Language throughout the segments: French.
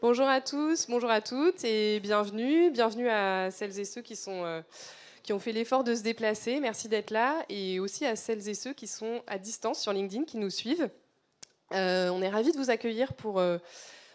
Bonjour à tous, bonjour à toutes et bienvenue. Bienvenue à celles et ceux qui ont fait l'effort de se déplacer. Merci d'être là. Et aussi à celles et ceux qui sont à distance sur LinkedIn, qui nous suivent. On est ravis de vous accueillir pour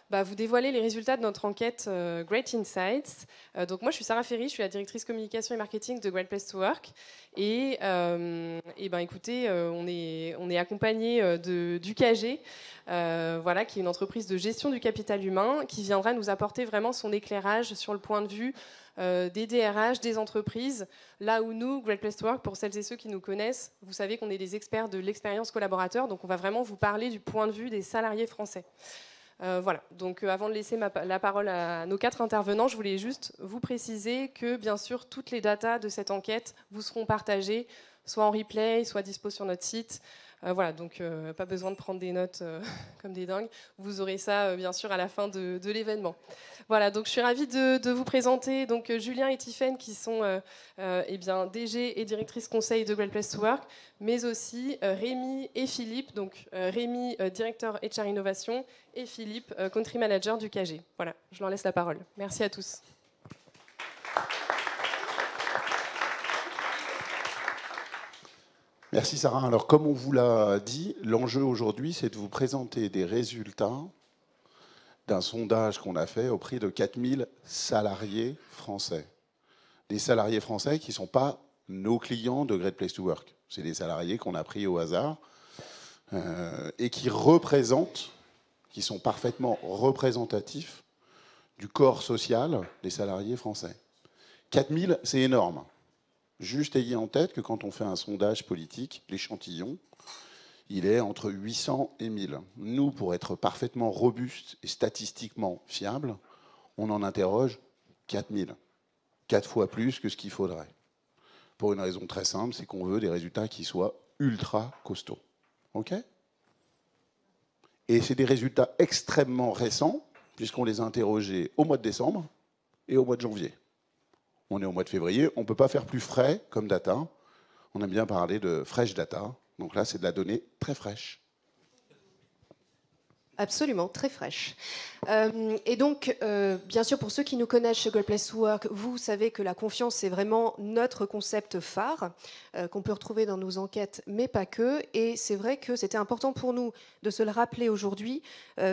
vous dévoiler les résultats de notre enquête Great Insights. Donc moi, je suis Sarah Ferry, je suis la directrice communication et marketing de Great Place to Work. Écoutez, on est accompagné d'UKG, voilà, qui est une entreprise de gestion du capital humain, qui viendra nous apporter vraiment son éclairage sur le point de vue des DRH, des entreprises. Là où nous, Great Place to Work, pour celles et ceux qui nous connaissent, vous savez qu'on est des experts de l'expérience collaborateur, donc on va vraiment vous parler du point de vue des salariés français. Voilà, donc avant de laisser la parole à nos 4 intervenants, je voulais juste vous préciser que bien sûr toutes les datas de cette enquête vous seront partagées, soit en replay, soit dispo sur notre site. Voilà, donc pas besoin de prendre des notes comme des dingues. Vous aurez ça bien sûr à la fin de l'événement. Voilà, donc je suis ravie de vous présenter donc Julien et Tiffaine qui sont DG et directrice conseil de Great Place to Work, mais aussi Rémi et Philippe, donc Rémi directeur HR Innovation et Philippe country manager du KG. Voilà, je leur laisse la parole. Merci à tous. Merci Sarah. Alors comme on vous l'a dit, l'enjeu aujourd'hui, c'est de vous présenter des résultats d'un sondage qu'on a fait auprès de 4000 salariés français. Des salariés français qui ne sont pas nos clients de Great Place to Work. C'est des salariés qu'on a pris au hasard et qui représentent, qui sont parfaitement représentatifs du corps social des salariés français. 4000, c'est énorme. Juste ayez en tête que quand on fait un sondage politique, l'échantillon, il est entre 800 et 1000. Nous, pour être parfaitement robuste et statistiquement fiable, on en interroge 4000. 4 fois plus que ce qu'il faudrait. Pour une raison très simple, c'est qu'on veut des résultats qui soient ultra costauds. OK ? Et c'est des résultats extrêmement récents, puisqu'on les a interrogés au mois de décembre et au mois de janvier. On est au mois de février, on ne peut pas faire plus frais comme data. On aime bien parler de fresh data. Donc là, c'est de la donnée très fraîche. Absolument, très fraîche. Et donc, bien sûr, pour ceux qui nous connaissent chez Great Place to Work, vous savez que la confiance, c'est vraiment notre concept phare qu'on peut retrouver dans nos enquêtes, mais pas que. Et c'est vrai que c'était important pour nous de se le rappeler aujourd'hui,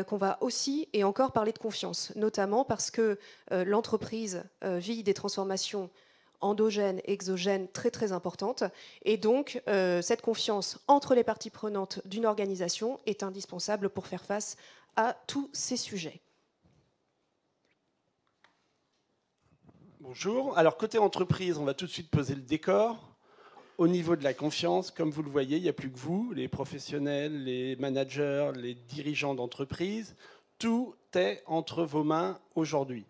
qu'on va aussi et encore parler de confiance, notamment parce que l'entreprise vit des transformations endogène, exogène très très importante. Et donc, cette confiance entre les parties prenantes d'une organisation est indispensable pour faire face à tous ces sujets. Bonjour. Alors, côté entreprise, on va tout de suite poser le décor. Au niveau de la confiance, comme vous le voyez, il n'y a plus que vous, les professionnels, les managers, les dirigeants d'entreprise. Tout est entre vos mains aujourd'hui.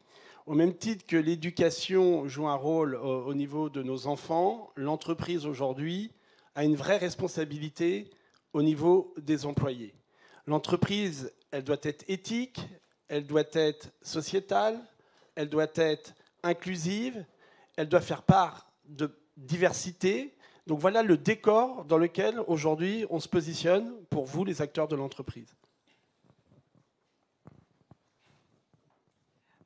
Au même titre que l'éducation joue un rôle au niveau de nos enfants, l'entreprise aujourd'hui a une vraie responsabilité au niveau des employés. L'entreprise, elle doit être éthique, elle doit être sociétale, elle doit être inclusive, elle doit faire part de diversité. Donc voilà le décor dans lequel aujourd'hui on se positionne pour vous, les acteurs de l'entreprise.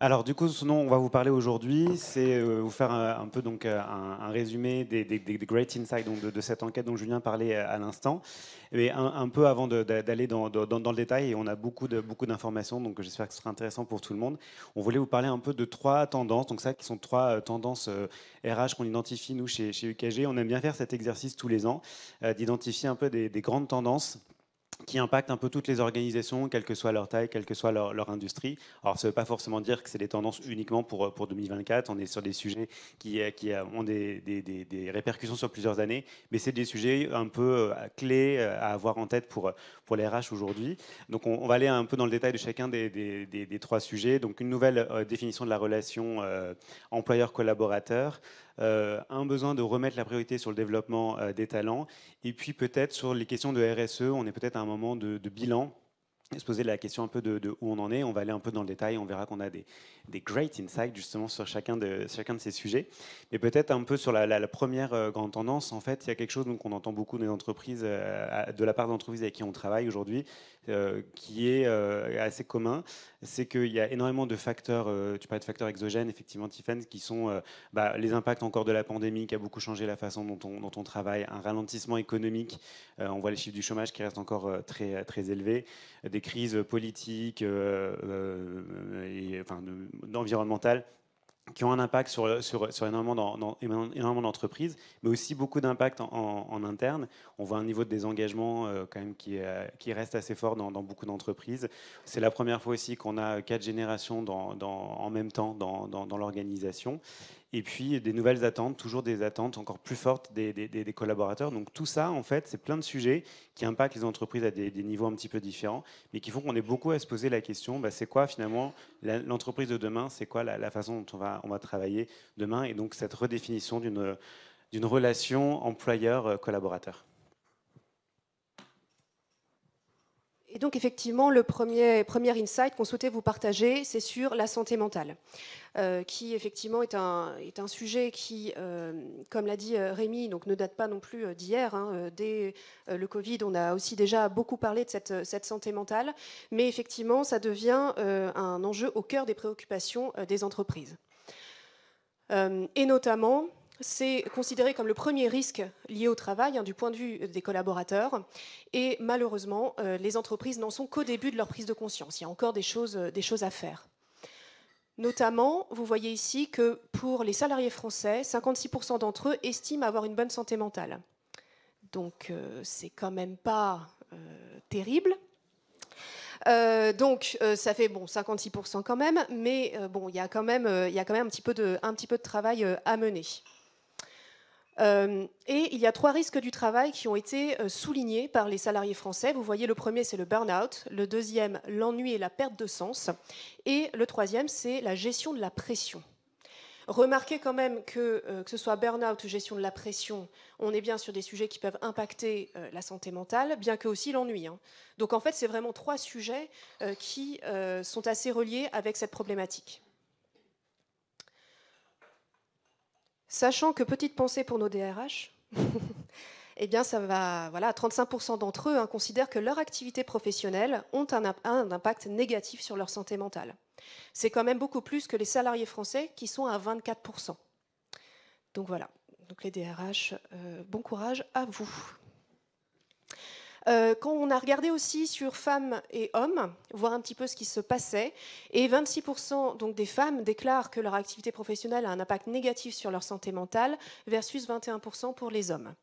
Alors du coup, ce dont on va vous parler aujourd'hui, c'est vous faire un peu donc un résumé des Great Insights donc de cette enquête dont Julien parlait à l'instant. Et un peu avant d'aller dans le détail, et on a beaucoup d'informations, donc j'espère que ce sera intéressant pour tout le monde. On voulait vous parler un peu de 3 tendances, donc ça qui sont 3 tendances RH qu'on identifie nous chez UKG. On aime bien faire cet exercice tous les ans, d'identifier un peu des grandes tendances qui impactent un peu toutes les organisations, quelle que soit leur taille, quelle que soit leur industrie. Alors, ça ne veut pas forcément dire que c'est des tendances uniquement pour 2024. On est sur des sujets qui ont des répercussions sur plusieurs années, mais c'est des sujets un peu clés à avoir en tête pour les RH aujourd'hui. Donc, on va aller un peu dans le détail de chacun des 3 sujets. Donc, une nouvelle définition de la relation employeur-collaborateur, un besoin de remettre la priorité sur le développement des talents, et puis peut-être sur les questions de RSE, on est peut-être à un moment de bilan se poser la question un peu de où on en est. On va aller un peu dans le détail, on verra qu'on a des great insights justement sur chacun de ces sujets. Mais peut-être un peu sur la première grande tendance, en fait, il y a quelque chose qu'on entend beaucoup dans les entreprises, de la part d'entreprises avec qui on travaille aujourd'hui, qui est assez commun, c'est qu'il y a énormément de facteurs, tu parlais de facteurs exogènes, effectivement, Tiffany, qui sont les impacts encore de la pandémie, qui a beaucoup changé la façon dont on travaille, un ralentissement économique, on voit les chiffres du chômage qui restent encore très, très élevés, des crises politiques environnementales qui ont un impact sur énormément d'entreprises, mais aussi beaucoup d'impact en interne. On voit un niveau de désengagement quand même qui reste assez fort dans beaucoup d'entreprises. C'est la première fois aussi qu'on a 4 générations en même temps dans l'organisation. Et puis des nouvelles attentes, toujours des attentes encore plus fortes des collaborateurs. Donc tout ça, en fait, c'est plein de sujets qui impactent les entreprises à des niveaux un petit peu différents, mais qui font qu'on est beaucoup à se poser la question, c'est quoi finalement l'entreprise de demain, c'est quoi la façon dont on va travailler demain, et donc cette redéfinition d'une relation employeur-collaborateur. Et donc effectivement, le premier insight qu'on souhaitait vous partager, c'est sur la santé mentale, qui effectivement est un sujet qui, comme l'a dit Rémi, donc ne date pas non plus d'hier. Dès le Covid, on a aussi déjà beaucoup parlé de cette santé mentale, mais effectivement, ça devient un enjeu au cœur des préoccupations des entreprises. Et notamment, c'est considéré comme le premier risque lié au travail, du point de vue des collaborateurs. Et malheureusement, les entreprises n'en sont qu'au début de leur prise de conscience. Il y a encore des choses à faire. Notamment, vous voyez ici que pour les salariés français, 56% d'entre eux estiment avoir une bonne santé mentale. Donc, c'est quand même pas terrible. Donc ça fait 56% quand même, mais il y a quand même un petit peu de travail à mener. Et il y a 3 risques du travail qui ont été soulignés par les salariés français. Vous voyez, le premier, c'est le burn-out. Le deuxième, l'ennui et la perte de sens. Et le troisième, c'est la gestion de la pression. Remarquez quand même que ce soit burn-out ou gestion de la pression, on est bien sur des sujets qui peuvent impacter la santé mentale, bien que aussi l'ennui. Donc en fait, c'est vraiment 3 sujets qui sont assez reliés avec cette problématique. Sachant que, petite pensée pour nos DRH, eh bien, ça va, 35% d'entre eux considèrent que leur activité professionnelle ont un impact négatif sur leur santé mentale. C'est quand même beaucoup plus que les salariés français qui sont à 24%. Donc voilà, donc les DRH, bon courage à vous. Quand on a regardé aussi sur femmes et hommes, voir un petit peu ce qui se passait, et 26% donc des femmes déclarent que leur activité professionnelle a un impact négatif sur leur santé mentale, versus 21% pour les hommes.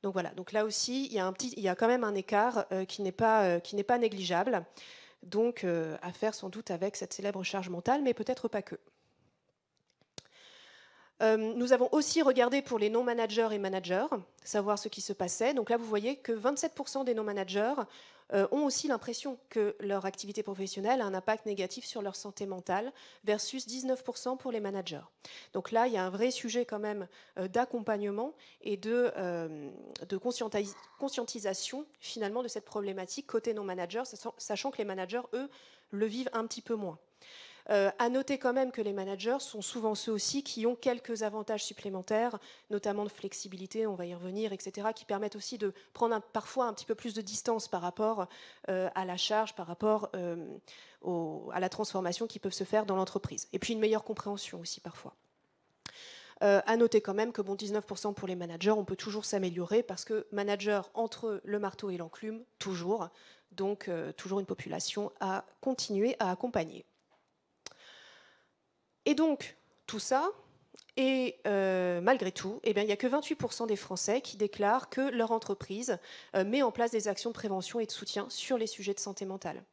Donc voilà, donc là aussi, il y a quand même un écart qui n'est pas négligeable. Donc à faire sans doute avec cette célèbre charge mentale, mais peut-être pas que. Nous avons aussi regardé pour les non-managers et managers, savoir ce qui se passait. Donc là, vous voyez que 27% des non-managers ont aussi l'impression que leur activité professionnelle a un impact négatif sur leur santé mentale, versus 19% pour les managers. Donc là, il y a un vrai sujet quand même d'accompagnement et de conscientisation finalement de cette problématique côté non-managers, sachant que les managers, eux, le vivent un petit peu moins. À noter quand même que les managers sont souvent ceux aussi qui ont quelques avantages supplémentaires, notamment de flexibilité, on va y revenir, etc., qui permettent aussi de prendre parfois un petit peu plus de distance par rapport à la charge, par rapport à la transformation qui peut se faire dans l'entreprise. Et puis une meilleure compréhension aussi parfois. À noter quand même que 19% pour les managers, on peut toujours s'améliorer parce que manager entre le marteau et l'enclume, toujours. Donc toujours une population à continuer à accompagner. Et donc, tout ça, et malgré tout, il n'y a que 28% des Français qui déclarent que leur entreprise met en place des actions de prévention et de soutien sur les sujets de santé mentale.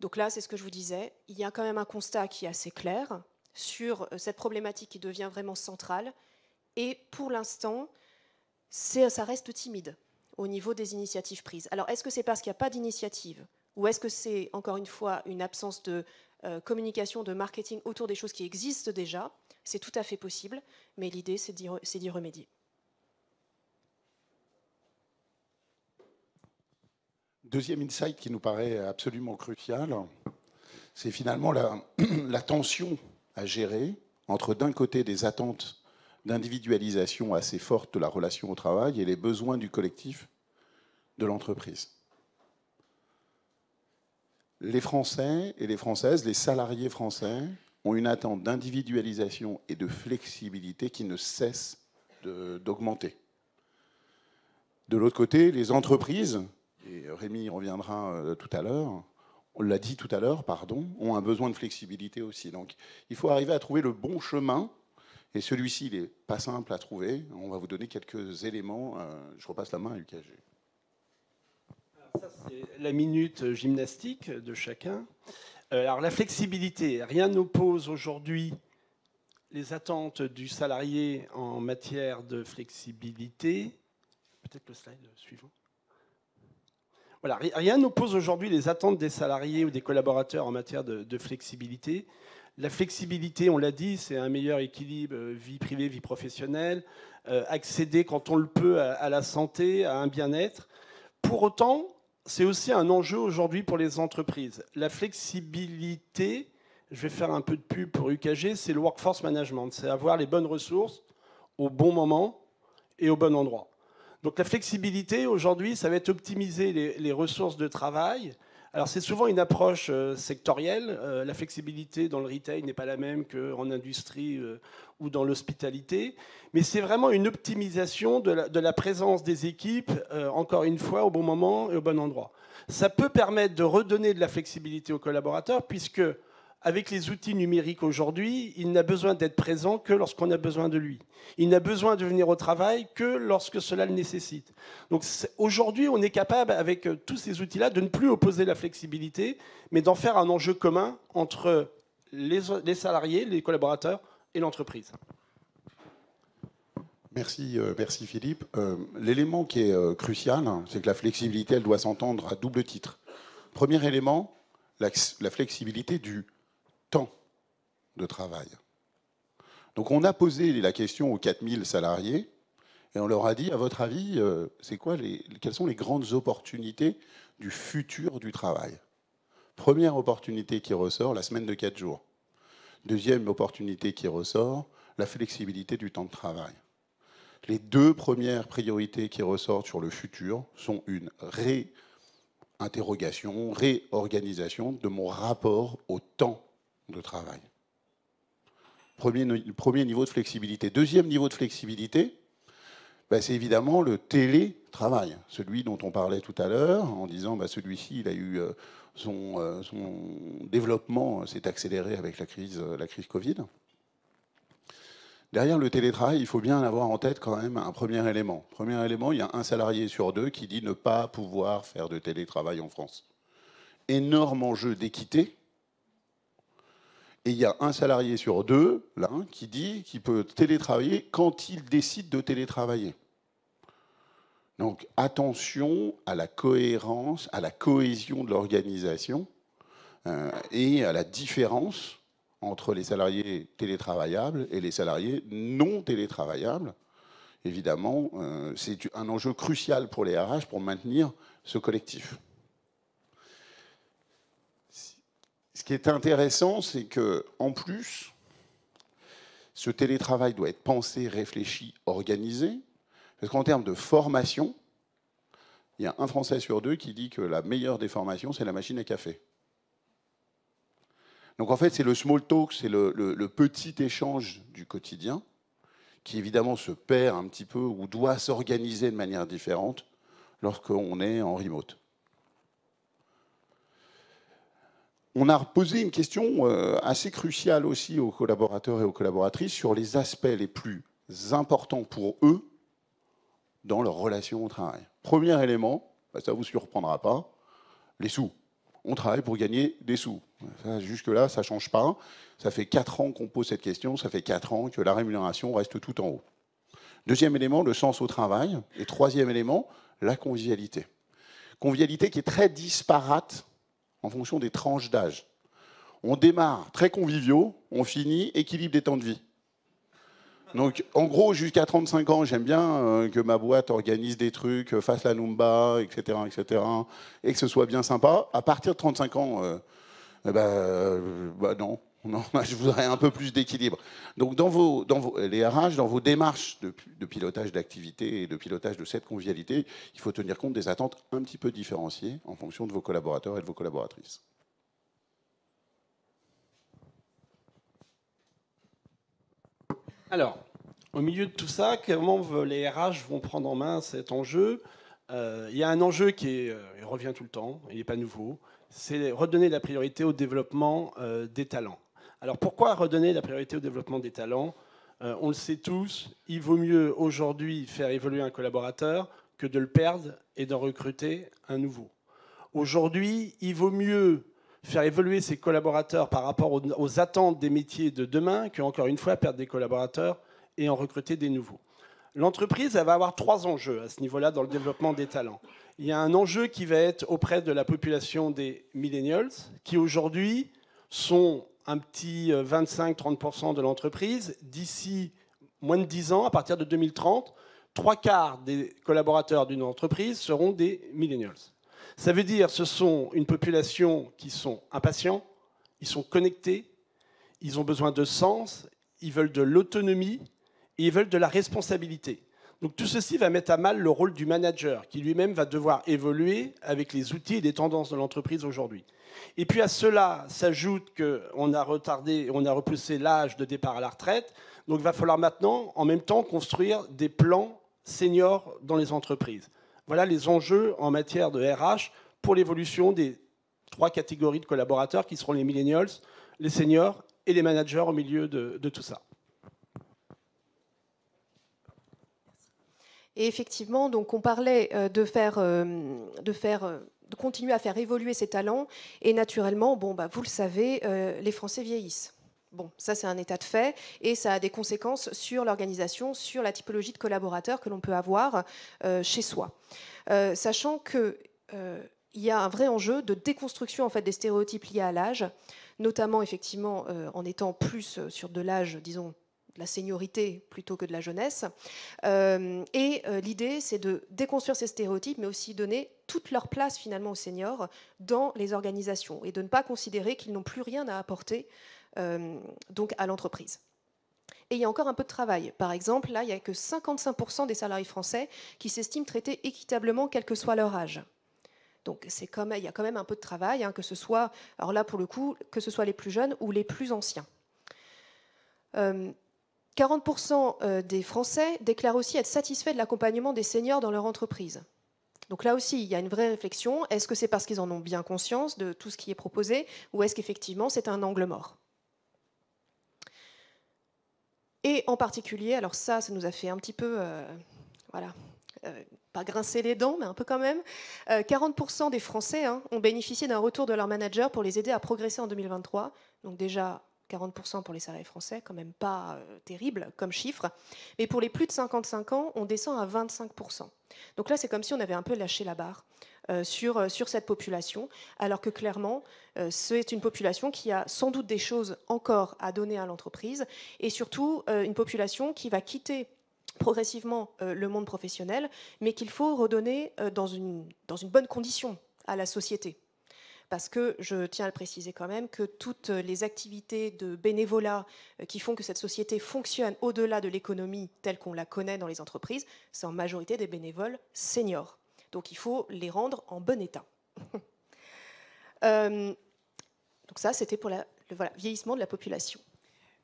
Donc là, c'est ce que je vous disais, il y a quand même un constat qui est assez clair sur cette problématique qui devient vraiment centrale. Et pour l'instant, ça reste timide au niveau des initiatives prises. Alors, est-ce que c'est parce qu'il n'y a pas d'initiative, ou est-ce que c'est, encore une fois, une absence de communication, de marketing autour des choses qui existent déjà? C'est tout à fait possible, mais l'idée, c'est d'y remédier. Deuxième insight qui nous paraît absolument crucial, c'est finalement la tension à gérer entre d'un côté des attentes d'individualisation assez fortes de la relation au travail et les besoins du collectif de l'entreprise. Les Français et les Françaises, les salariés français, ont une attente d'individualisation et de flexibilité qui ne cesse d'augmenter. De l'autre côté, les entreprises, et Rémi y reviendra tout à l'heure, on l'a dit tout à l'heure, pardon, ont un besoin de flexibilité aussi. Donc il faut arriver à trouver le bon chemin, et celui-ci, il n'est pas simple à trouver. On va vous donner quelques éléments. Je repasse la main à UKG. Ça, c'est la minute gymnastique de chacun. Alors la flexibilité, rien n'oppose aujourd'hui les attentes du salarié en matière de flexibilité. Peut-être le slide suivant. Voilà, rien n'oppose aujourd'hui les attentes des salariés ou des collaborateurs en matière de flexibilité. La flexibilité, on l'a dit, c'est un meilleur équilibre vie privée, vie professionnelle, accéder quand on le peut à la santé, à un bien-être. Pour autant, c'est aussi un enjeu aujourd'hui pour les entreprises. La flexibilité, je vais faire un peu de pub pour UKG, c'est le workforce management, c'est avoir les bonnes ressources au bon moment et au bon endroit. Donc la flexibilité, aujourd'hui, ça va être optimiser les ressources de travail. Alors c'est souvent une approche sectorielle. La flexibilité dans le retail n'est pas la même qu'en industrie ou dans l'hospitalité. Mais c'est vraiment une optimisation de la présence des équipes, encore une fois, au bon moment et au bon endroit. Ça peut permettre de redonner de la flexibilité aux collaborateurs, puisque avec les outils numériques aujourd'hui, il n'a besoin d'être présent que lorsqu'on a besoin de lui. Il n'a besoin de venir au travail que lorsque cela le nécessite. Donc aujourd'hui, on est capable, avec tous ces outils-là, de ne plus opposer la flexibilité, mais d'en faire un enjeu commun entre les salariés, les collaborateurs et l'entreprise. Merci, merci Philippe. L'élément qui est crucial, c'est que la flexibilité, elle doit s'entendre à double titre. Premier élément, la flexibilité du temps de travail. Donc on a posé la question aux 4000 salariés et on leur a dit, à votre avis, quelles sont les grandes opportunités du futur du travail? Première opportunité qui ressort, la semaine de 4 jours. Deuxième opportunité qui ressort, la flexibilité du temps de travail. Les deux premières priorités qui ressortent sur le futur sont une réinterrogation, réorganisation de mon rapport au temps de travail. Premier niveau de flexibilité. Deuxième niveau de flexibilité, c'est évidemment le télétravail, celui dont on parlait tout à l'heure, en disant celui-ci, il a eu son développement s'est accéléré avec la crise Covid. Derrière le télétravail, il faut bien avoir en tête quand même un premier élément. Premier élément, il y a un salarié sur deux qui dit ne pas pouvoir faire de télétravail en France. Énorme enjeu d'équité. Et il y a un salarié sur deux, là, qui dit qu'il peut télétravailler quand il décide de télétravailler. Donc attention à la cohérence, à la cohésion de l'organisation et à la différence entre les salariés télétravaillables et les salariés non télétravaillables. Évidemment, c'est un enjeu crucial pour les RH pour maintenir ce collectif. Ce qui est intéressant, c'est qu'en plus, ce télétravail doit être pensé, réfléchi, organisé. Parce qu'en termes de formation, il y a un Français sur deux qui dit que la meilleure des formations, c'est la machine à café. Donc en fait, c'est le small talk, c'est le petit échange du quotidien qui évidemment se perd un petit peu ou doit s'organiser de manière différente lorsqu'on est en remote. On a posé une question assez cruciale aussi aux collaborateurs et aux collaboratrices sur les aspects les plus importants pour eux dans leur relation au travail. Premier élément, ça ne vous surprendra pas, les sous. On travaille pour gagner des sous. Jusque-là, ça ne change pas. Ça fait 4 ans qu'on pose cette question, ça fait 4 ans que la rémunération reste tout en haut. Deuxième élément, le sens au travail. Et troisième élément, la convivialité. Convivialité qui est très disparate en fonction des tranches d'âge. On démarre très conviviaux, on finit équilibre des temps de vie. Donc, en gros, jusqu'à 35 ans, j'aime bien que ma boîte organise des trucs, fasse la Numba, etc., etc., et que ce soit bien sympa. À partir de 35 ans, non. Non, je voudrais un peu plus d'équilibre. Donc, les RH, dans vos démarches de pilotage d'activité et de pilotage de cette convivialité, il faut tenir compte des attentes un petit peu différenciées en fonction de vos collaborateurs et de vos collaboratrices. Alors, au milieu de tout ça, comment les RH vont prendre en main cet enjeu? Il y a un enjeu il revient tout le temps, il n'est pas nouveau, c'est redonner la priorité au développement des talents. Alors pourquoi redonner la priorité au développement des talents? On le sait tous, il vaut mieux aujourd'hui faire évoluer un collaborateur que de le perdre et d'en recruter un nouveau. Aujourd'hui, il vaut mieux faire évoluer ses collaborateurs par rapport aux attentes des métiers de demain que, encore une fois, perdre des collaborateurs et en recruter des nouveaux. L'entreprise, elle va avoir 3 enjeux à ce niveau-là dans le développement des talents. Il y a un enjeu qui va être auprès de la population des millennials, qui aujourd'hui sont un petit 25-30% de l'entreprise. D'ici moins de 10 ans, à partir de 2030, 3/4 des collaborateurs d'une entreprise seront des millennials. Ça veut dire que ce sont une population qui sont impatients, ils sont connectés, ils ont besoin de sens, ils veulent de l'autonomie et ils veulent de la responsabilité. Donc tout ceci va mettre à mal le rôle du manager, qui lui-même va devoir évoluer avec les outils et les tendances de l'entreprise aujourd'hui. Et puis à cela s'ajoute qu'on a retardé, on a repoussé l'âge de départ à la retraite. Donc il va falloir maintenant, en même temps, construire des plans seniors dans les entreprises. Voilà les enjeux en matière de RH pour l'évolution des 3 catégories de collaborateurs qui seront les millennials, les seniors et les managers au milieu de tout ça. Et effectivement, donc on parlait de continuer à faire évoluer ces talents. Et naturellement, vous le savez, les Français vieillissent. Bon, ça c'est un état de fait et ça a des conséquences sur l'organisation, sur la typologie de collaborateurs que l'on peut avoir chez soi. Sachant qu'il y a un vrai enjeu de déconstruction en fait, des stéréotypes liés à l'âge, notamment effectivement en étant plus sur de l'âge, disons, de la seniorité plutôt que de la jeunesse. L'idée, c'est de déconstruire ces stéréotypes, mais aussi donner toute leur place finalement aux seniors dans les organisations et de ne pas considérer qu'ils n'ont plus rien à apporter donc à l'entreprise. Et il y a encore un peu de travail. Par exemple, là, il n'y a que 55% des salariés français qui s'estiment traités équitablement, quel que soit leur âge. Donc il y a quand même un peu de travail, hein, que ce soit, alors là pour le coup, que ce soit les plus jeunes ou les plus anciens. 40% des Français déclarent aussi être satisfaits de l'accompagnement des seniors dans leur entreprise. Donc là aussi, il y a une vraie réflexion. Est-ce que c'est parce qu'ils en ont bien conscience de tout ce qui est proposé ou est-ce qu'effectivement c'est un angle mort? Et en particulier, alors ça nous a fait un petit peu, pas grincer les dents, mais un peu quand même, 40% des Français ont bénéficié d'un retour de leur manager pour les aider à progresser en 2023. Donc déjà, 40% pour les salariés français, quand même pas terrible comme chiffre. Mais pour les plus de 55 ans, on descend à 25%. Donc là, c'est comme si on avait un peu lâché la barre sur cette population, alors que clairement, c'est une population qui a sans doute des choses encore à donner à l'entreprise, et surtout une population qui va quitter progressivement le monde professionnel, mais qu'il faut redonner dans une bonne condition à la société. Parce que je tiens à le préciser quand même que toutes les activités de bénévolat qui font que cette société fonctionne au-delà de l'économie telle qu'on la connaît dans les entreprises, c'est en majorité des bénévoles seniors. Donc il faut les rendre en bon état. Donc ça, c'était pour le vieillissement de la population.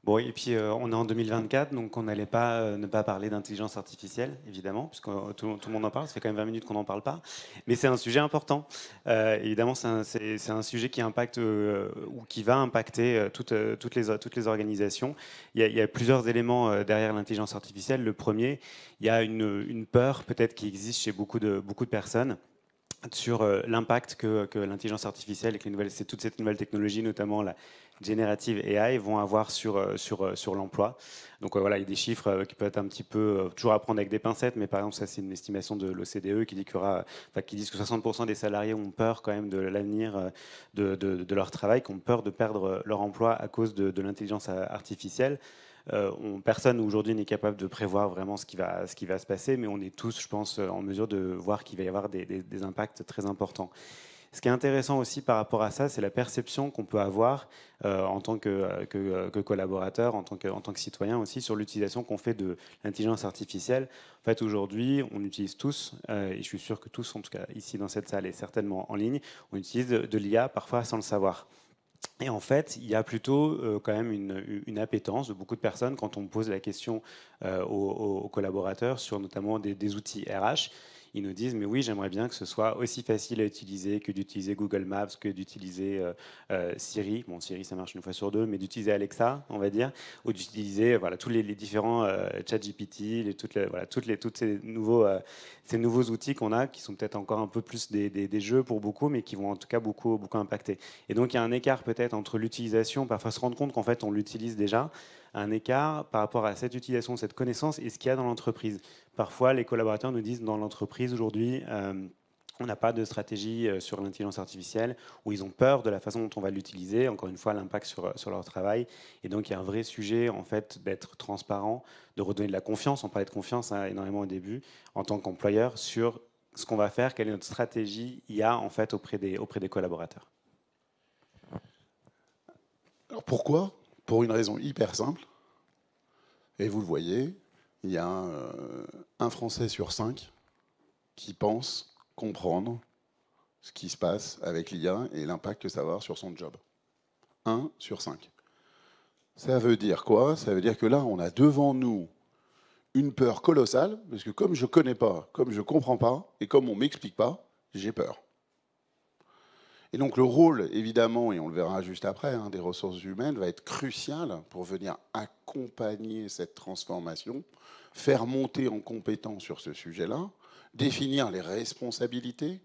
Bon, et puis on est en 2024, donc on n'allait pas ne pas parler d'intelligence artificielle, évidemment, puisque tout le monde en parle, ça fait quand même 20 minutes qu'on n'en parle pas, mais c'est un sujet important. Évidemment, c'est un sujet qui impacte ou qui va impacter toutes les organisations. Il y a plusieurs éléments derrière l'intelligence artificielle. Le premier, il y a une peur peut-être qui existe chez beaucoup de personnes sur l'impact que l'intelligence artificielle et que toute cette nouvelle technologie, notamment la générative AI, vont avoir sur l'emploi. Donc voilà, il y a des chiffres qui peuvent être un petit peu toujours à prendre avec des pincettes, mais par exemple, ça c'est une estimation de l'OCDE qui disent que 60% des salariés ont peur quand même de l'avenir de leur travail, qui ont peur de perdre leur emploi à cause de l'intelligence artificielle. Personne aujourd'hui n'est capable de prévoir vraiment ce qui va se passer, mais on est tous, je pense, en mesure de voir qu'il va y avoir des impacts très importants. Ce qui est intéressant aussi par rapport à ça, c'est la perception qu'on peut avoir en tant que collaborateur, en tant que citoyen aussi, sur l'utilisation qu'on fait de l'intelligence artificielle. En fait, aujourd'hui, on utilise tous, et je suis sûr que tous, en tout cas ici dans cette salle et certainement en ligne, on utilise de l'IA parfois sans le savoir. Et en fait, il y a plutôt quand même une appétence de beaucoup de personnes quand on pose la question aux collaborateurs sur notamment des outils RH. Ils nous disent, mais oui, j'aimerais bien que ce soit aussi facile à utiliser que d'utiliser Google Maps, que d'utiliser Siri. Bon, Siri, ça marche une fois sur deux, mais d'utiliser Alexa, on va dire, ou d'utiliser voilà, tous les différents ChatGPT, tous ces nouveaux outils qu'on a, qui sont peut-être encore un peu plus des jeux pour beaucoup, mais qui vont en tout cas beaucoup impacter. Et donc, il y a un écart peut-être entre l'utilisation, parfois se rendre compte qu'en fait, on l'utilise déjà, un écart par rapport à cette utilisation, cette connaissance et ce qu'il y a dans l'entreprise. Parfois, les collaborateurs nous disent dans l'entreprise aujourd'hui, on n'a pas de stratégie sur l'intelligence artificielle, ou ils ont peur de la façon dont on va l'utiliser, encore une fois, l'impact sur leur travail. Et donc, il y a un vrai sujet, en fait, d'être transparent, de redonner de la confiance. On parlait de confiance énormément au début, en tant qu'employeur, sur ce qu'on va faire, quelle est notre stratégie IA, en fait, auprès des collaborateurs. Alors pourquoi ? Pour une raison hyper simple. Et vous le voyez, il y a un Français sur 5 qui pense comprendre ce qui se passe avec l'IA et l'impact que ça va avoir sur son job. 1 sur 5. Ça veut dire quoi ? Ça veut dire que là, on a devant nous une peur colossale, parce que comme je ne connais pas, comme je ne comprends pas, et comme on ne m'explique pas, j'ai peur. Et donc le rôle, évidemment, et on le verra juste après, des ressources humaines va être crucial pour venir accompagner cette transformation, faire monter en compétence sur ce sujet-là, définir les responsabilités,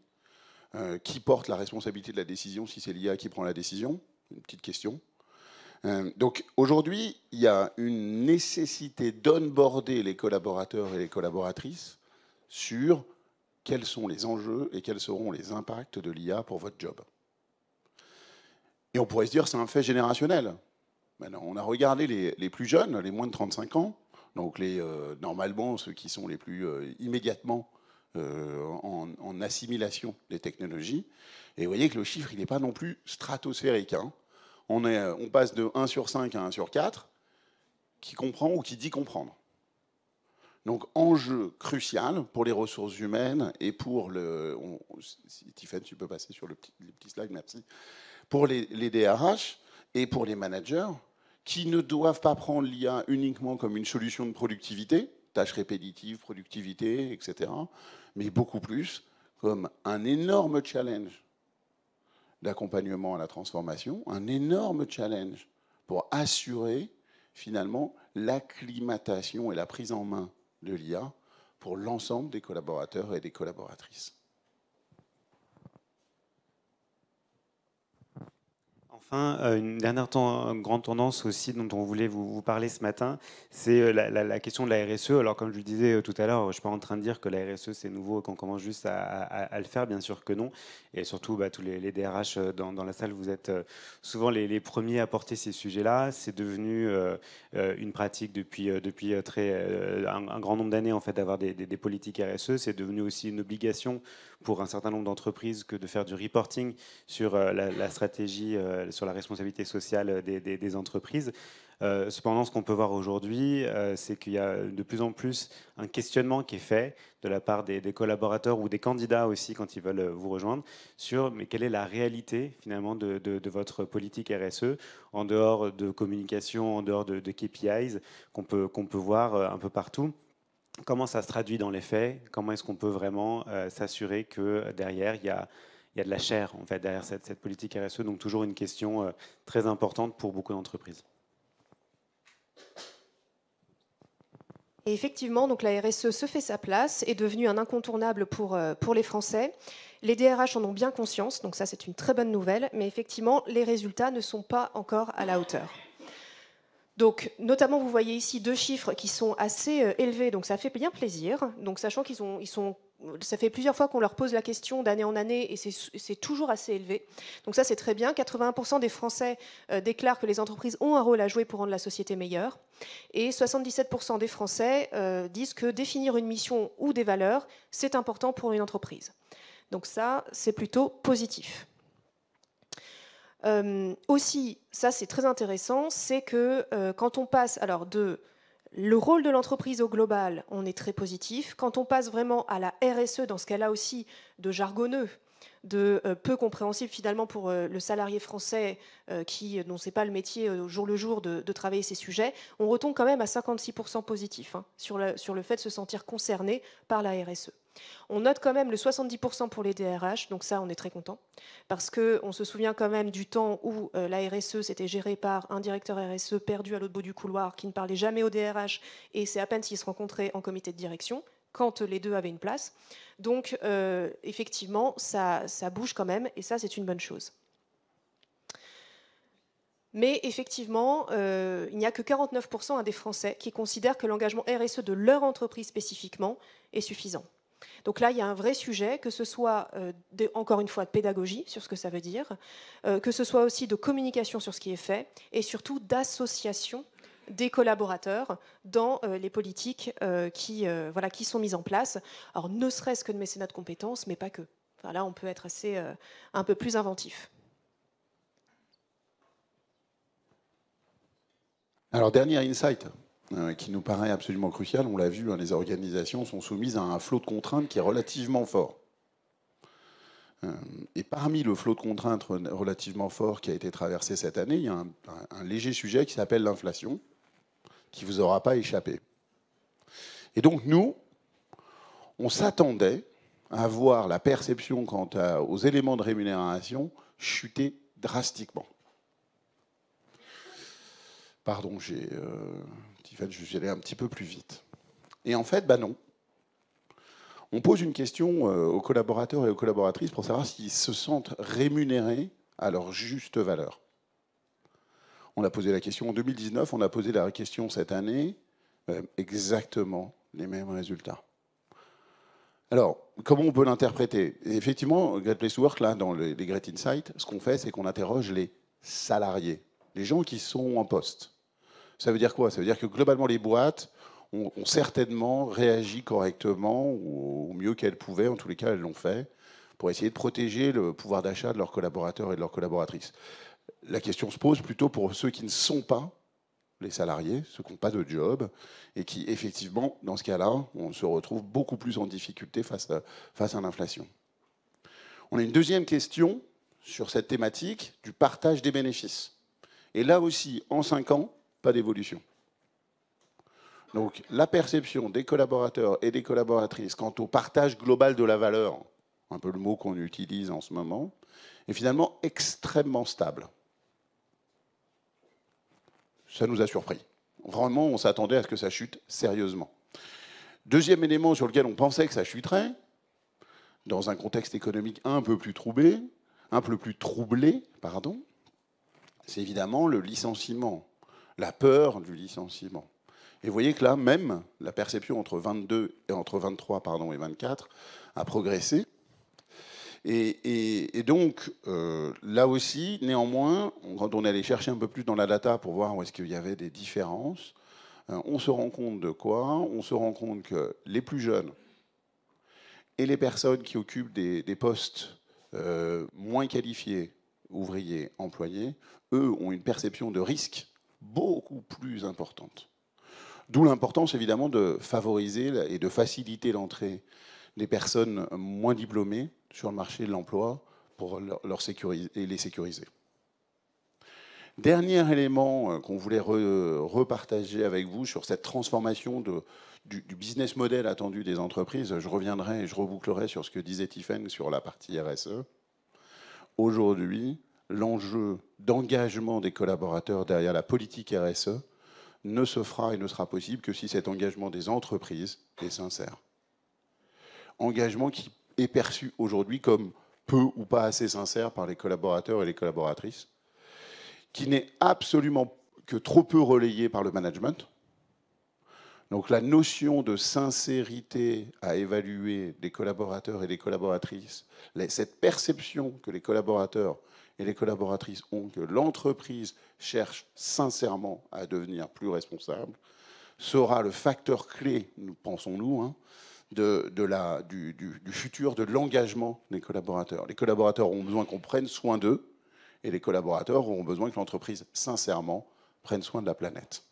qui porte la responsabilité de la décision, si c'est l'IA qui prend la décision, une petite question. Donc aujourd'hui, il y a une nécessité d'onboarder les collaborateurs et les collaboratrices sur quels sont les enjeux et quels seront les impacts de l'IA pour votre job. Et on pourrait se dire c'est un fait générationnel. Maintenant, on a regardé les plus jeunes, les moins de 35 ans, donc normalement ceux qui sont les plus immédiatement en assimilation des technologies. Et vous voyez que le chiffre, il n'est pas non plus stratosphérique. On passe de 1 sur 5 à 1 sur 4 qui comprend ou qui dit comprendre. Donc, enjeu crucial pour les ressources humaines et pour le... si Tiffany, tu peux passer sur les petits slides, merci. Pour les DRH et pour les managers qui ne doivent pas prendre l'IA uniquement comme une solution de productivité, tâches répétitives, productivité, etc., mais beaucoup plus comme un énorme challenge d'accompagnement à la transformation, un énorme challenge pour assurer finalement l'acclimatation et la prise en main de l'IA pour l'ensemble des collaborateurs et des collaboratrices. Enfin, une dernière grande tendance aussi dont on voulait vous parler ce matin, c'est la question de la RSE. Alors comme je le disais tout à l'heure, je ne suis pas en train de dire que la RSE c'est nouveau et qu'on commence juste à le faire, bien sûr que non. Et surtout, tous les DRH dans la salle, vous êtes souvent les premiers à porter ces sujets-là. C'est devenu une pratique depuis un grand nombre d'années en fait, d'avoir des politiques RSE. C'est devenu aussi une obligation pour un certain nombre d'entreprises que de faire du reporting sur la stratégie, sur la responsabilité sociale des entreprises. Cependant, ce qu'on peut voir aujourd'hui, c'est qu'il y a de plus en plus un questionnement qui est fait de la part des collaborateurs ou des candidats aussi quand ils veulent vous rejoindre sur mais quelle est la réalité finalement de votre politique RSE en dehors de communication, en dehors de KPIs qu'on peut voir un peu partout. Comment ça se traduit dans les faits? Comment est-ce qu'on peut vraiment s'assurer que derrière, il y a de la chair en fait, derrière cette politique RSE? Donc toujours une question très importante pour beaucoup d'entreprises. Et effectivement, donc la RSE se fait sa place, est devenue un incontournable pour les Français. Les DRH en ont bien conscience, donc ça c'est une très bonne nouvelle, mais effectivement, les résultats ne sont pas encore à la hauteur. Donc, notamment, vous voyez ici 2 chiffres qui sont assez élevés, donc ça fait bien plaisir. Donc, sachant qu'ils sont ça fait plusieurs fois qu'on leur pose la question d'année en année et c'est toujours assez élevé. Donc ça, c'est très bien. 81% des Français déclarent que les entreprises ont un rôle à jouer pour rendre la société meilleure. Et 77% des Français disent que définir une mission ou des valeurs, c'est important pour une entreprise. Donc ça, c'est plutôt positif. Aussi, ça c'est très intéressant, c'est que quand on passe alors de le rôle de l'entreprise au global, on est très positif. Quand on passe vraiment à la RSE, dans ce cas-là aussi de jargonneux, de peu compréhensible finalement pour le salarié français dont c'est pas le métier au jour le jour de travailler ces sujets, on retombe quand même à 56% positif sur le fait de se sentir concerné par la RSE. On note quand même le 70% pour les DRH, donc ça on est très content, parce qu'on se souvient quand même du temps où la RSE c'était géré par un directeur RSE perdu à l'autre bout du couloir qui ne parlait jamais au DRH et c'est à peine s'ils se rencontraient en comité de direction quand les deux avaient une place. Donc effectivement ça bouge quand même et ça c'est une bonne chose. Mais effectivement, il n'y a que 49% des Français qui considèrent que l'engagement RSE de leur entreprise spécifiquement est suffisant. Donc là, il y a un vrai sujet, que ce soit, encore une fois, de pédagogie sur ce que ça veut dire, que ce soit aussi de communication sur ce qui est fait, et surtout d'association des collaborateurs dans les politiques qui sont mises en place. Alors, ne serait-ce que de mécénat de compétences, mais pas que. Enfin, là, on peut être un peu plus inventif. Alors, dernier insight qui nous paraît absolument crucial, on l'a vu, les organisations sont soumises à un flot de contraintes qui est relativement fort. Et parmi le flot de contraintes relativement fort qui a été traversé cette année, il y a un léger sujet qui s'appelle l'inflation, qui ne vous aura pas échappé. Et donc nous, on s'attendait à voir la perception quant aux éléments de rémunération chuter drastiquement. Pardon, Tiffany, je suis allé un petit peu plus vite. Et en fait, non. On pose une question aux collaborateurs et aux collaboratrices pour savoir s'ils se sentent rémunérés à leur juste valeur. On a posé la question en 2019, on a posé la question cette année, exactement les mêmes résultats. Alors, comment on peut l'interpréter? Effectivement, Great Place to Work, là, dans les Great Insights, ce qu'on fait, c'est qu'on interroge les salariés, les gens qui sont en poste. Ça veut dire quoi? Ça veut dire que globalement, les boîtes ont certainement réagi correctement, ou au mieux qu'elles pouvaient, en tous les cas, elles l'ont fait, pour essayer de protéger le pouvoir d'achat de leurs collaborateurs et de leurs collaboratrices. La question se pose plutôt pour ceux qui ne sont pas les salariés, ceux qui n'ont pas de job, et qui, effectivement, dans ce cas-là, on se retrouve beaucoup plus en difficulté face à l'inflation. On a une deuxième question sur cette thématique du partage des bénéfices. Et là aussi, en 5 ans, pas d'évolution. Donc la perception des collaborateurs et des collaboratrices quant au partage global de la valeur, un peu le mot qu'on utilise en ce moment, est finalement extrêmement stable. Ça nous a surpris. Vraiment, on s'attendait à ce que ça chute sérieusement. Deuxième élément sur lequel on pensait que ça chuterait, dans un contexte économique un peu plus troublé, c'est évidemment le licenciement, la peur du licenciement. Et vous voyez que là, même, la perception entre 23 et 24 a progressé. Et donc, là aussi, néanmoins, quand on est allé chercher un peu plus dans la data pour voir où est-ce qu'il y avait des différences, on se rend compte de quoi? On se rend compte que les plus jeunes et les personnes qui occupent des postes moins qualifiés, ouvriers, employés, eux ont une perception de risque beaucoup plus importante. D'où l'importance, évidemment, de favoriser et de faciliter l'entrée des personnes moins diplômées sur le marché de l'emploi pour les sécuriser. Dernier élément qu'on voulait repartager avec vous sur cette transformation du business model attendu des entreprises. Je reviendrai et je rebouclerai sur ce que disait Tiffany sur la partie RSE. Aujourd'hui, l'enjeu d'engagement des collaborateurs derrière la politique RSE ne se fera et ne sera possible que si cet engagement des entreprises est sincère. Engagement qui est perçu aujourd'hui comme peu ou pas assez sincère par les collaborateurs et les collaboratrices, qui n'est absolument que trop peu relayé par le management. Donc la notion de sincérité à évaluer des collaborateurs et des collaboratrices, cette perception que les collaborateurs et les collaboratrices ont que l'entreprise cherche sincèrement à devenir plus responsable, sera le facteur clé, nous pensons-nous, hein, du futur de l'engagement des collaborateurs. Les collaborateurs ont besoin qu'on prenne soin d'eux et les collaborateurs auront besoin que l'entreprise, sincèrement, prenne soin de la planète.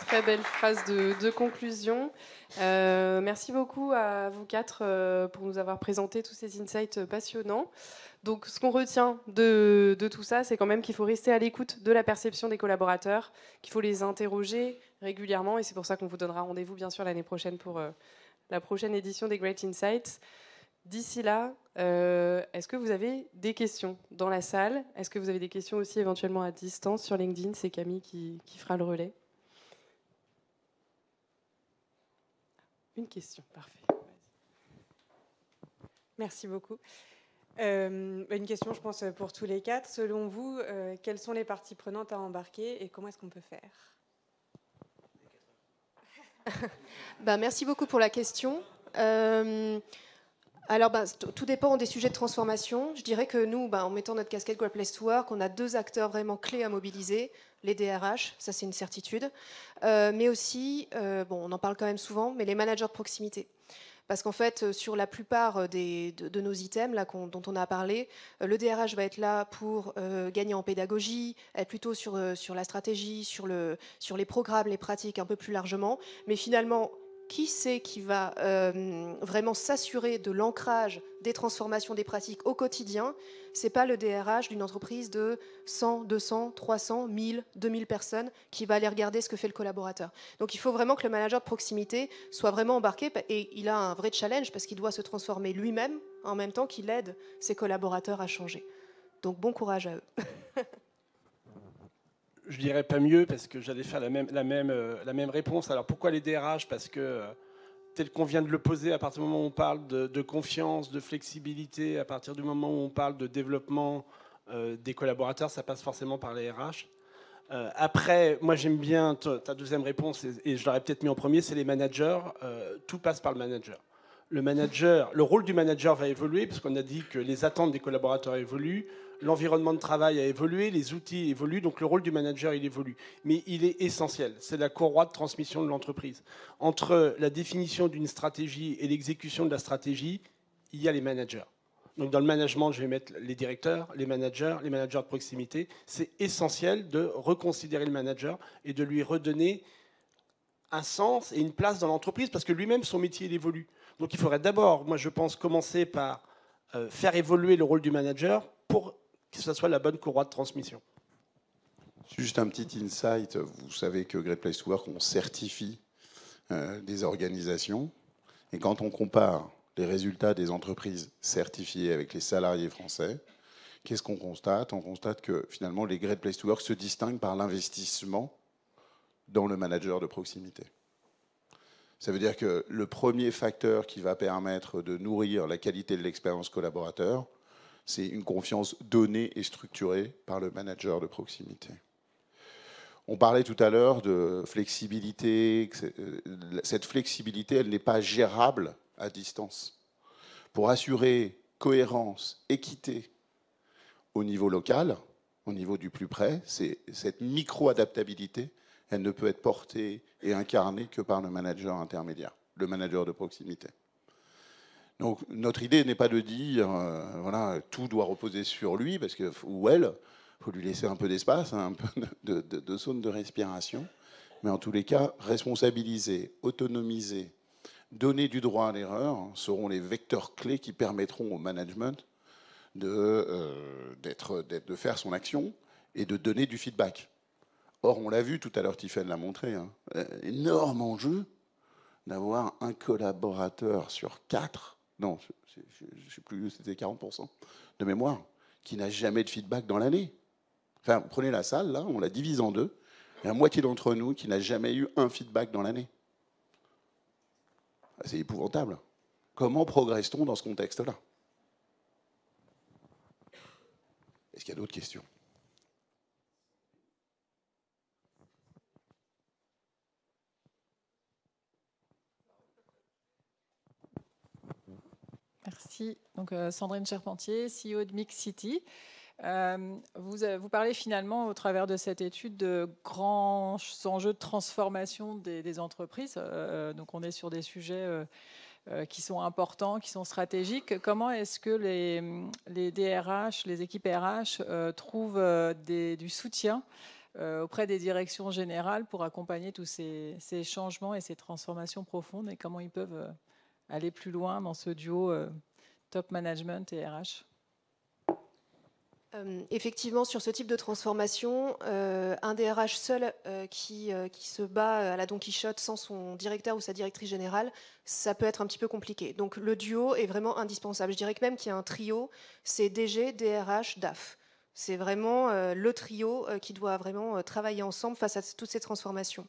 Très belle phrase de conclusion. Merci beaucoup à vous quatre pour nous avoir présenté tous ces insights passionnants. Donc, ce qu'on retient de tout ça, c'est quand même qu'il faut rester à l'écoute de la perception des collaborateurs, qu'il faut les interroger régulièrement, et c'est pour ça qu'on vous donnera rendez-vous, bien sûr, l'année prochaine pour la prochaine édition des Great Insights. D'ici là, est-ce que vous avez des questions dans la salle? Est-ce que vous avez des questions aussi éventuellement à distance sur LinkedIn? C'est Camille qui fera le relais. Une question, parfait. Merci beaucoup. Une question, je pense, pour tous les quatre. Selon vous, quelles sont les parties prenantes à embarquer et comment est-ce qu'on peut faire? Merci beaucoup pour la question. Alors, tout dépend des sujets de transformation. Je dirais que nous, en mettant notre casquette Great Place to Work, on a deux acteurs vraiment clés à mobiliser. Les DRH, ça c'est une certitude, mais aussi, on en parle quand même souvent, mais les managers de proximité. Parce qu'en fait, sur la plupart de nos items là, dont on a parlé, le DRH va être là pour gagner en pédagogie, être plutôt sur la stratégie, sur les programmes, les pratiques un peu plus largement, mais finalement, qui c'est qui va vraiment s'assurer de l'ancrage des transformations des pratiques au quotidien? C'est pas le DRH d'une entreprise de 100, 200, 300, 1000, 2000 personnes qui va aller regarder ce que fait le collaborateur. Donc il faut vraiment que le manager de proximité soit vraiment embarqué, et il a un vrai challenge parce qu'il doit se transformer lui-même en même temps qu'il aide ses collaborateurs à changer. Donc bon courage à eux. Je dirais pas mieux parce que j'allais faire la même réponse. Alors pourquoi les DRH? Parce que tel qu'on vient de le poser, à partir du moment où on parle de confiance, de flexibilité, à partir du moment où on parle de développement des collaborateurs, ça passe forcément par les RH. Après, moi j'aime bien ta deuxième réponse, et je l'aurais peut-être mis en premier, c'est les managers. Tout passe par le manager. Le rôle du manager va évoluer, parce qu'on a dit que les attentes des collaborateurs évoluent, l'environnement de travail a évolué, les outils évoluent, donc le rôle du manager, il évolue. Mais il est essentiel, c'est la courroie de transmission de l'entreprise. Entre la définition d'une stratégie et l'exécution de la stratégie, il y a les managers. Donc dans le management, je vais mettre les directeurs, les managers de proximité. C'est essentiel de reconsidérer le manager et de lui redonner un sens et une place dans l'entreprise, parce que lui-même, son métier, il évolue. Donc il faudrait d'abord, moi je pense, commencer par faire évoluer le rôle du manager pour que ce soit la bonne courroie de transmission. Juste un petit insight, vous savez que Great Place to Work, on certifie des organisations, et quand on compare les résultats des entreprises certifiées avec les salariés français, qu'est-ce qu'on constate? On constate que finalement les Great Place to Work se distinguent par l'investissement dans le manager de proximité. Ça veut dire que le premier facteur qui va permettre de nourrir la qualité de l'expérience collaborateur, c'est une confiance donnée et structurée par le manager de proximité. On parlait tout à l'heure de flexibilité. Cette flexibilité, elle n'est pas gérable à distance. Pour assurer cohérence, équité au niveau local, au niveau du plus près, cette micro-adaptabilité, elle ne peut être portée et incarnée que par le manager intermédiaire, le manager de proximité. Donc notre idée n'est pas de dire voilà, tout doit reposer sur lui, parce que, ou elle, il faut lui laisser un peu d'espace, un peu de zone de respiration, mais en tous les cas, responsabiliser, autonomiser, donner du droit à l'erreur seront les vecteurs clés qui permettront au management de faire son action et de donner du feedback. Or, on l'a vu tout à l'heure, Tiffaine l'a montré, hein, énorme enjeu d'avoir un collaborateur sur 4, non, je ne sais plus, c'était 40% de mémoire, qui n'a jamais de feedback dans l'année. Enfin, prenez la salle, là, on la divise en deux, et la moitié d'entre nous qui n'a jamais eu un feedback dans l'année. C'est épouvantable. Comment progresse-t-on dans ce contexte-là? Est-ce qu'il y a d'autres questions? Merci. Donc, Sandrine Charpentier, CEO de Mix City. Vous parlez finalement, au travers de cette étude, de grands enjeux de transformation des entreprises. Donc, on est sur des sujets qui sont importants, qui sont stratégiques. Comment est-ce que les DRH, les équipes RH trouvent du soutien auprès des directions générales pour accompagner tous ces changements et ces transformations profondes, et comment ils peuvent aller plus loin dans ce duo top management et RH? Effectivement, sur ce type de transformation, un DRH seul qui se bat à la Don Quichotte sans son directeur ou sa directrice générale, ça peut être un petit peu compliqué. Donc le duo est vraiment indispensable. Je dirais que même qu'il y a un trio, c'est DG, DRH, DAF. C'est vraiment le trio qui doit vraiment travailler ensemble face à toutes ces transformations.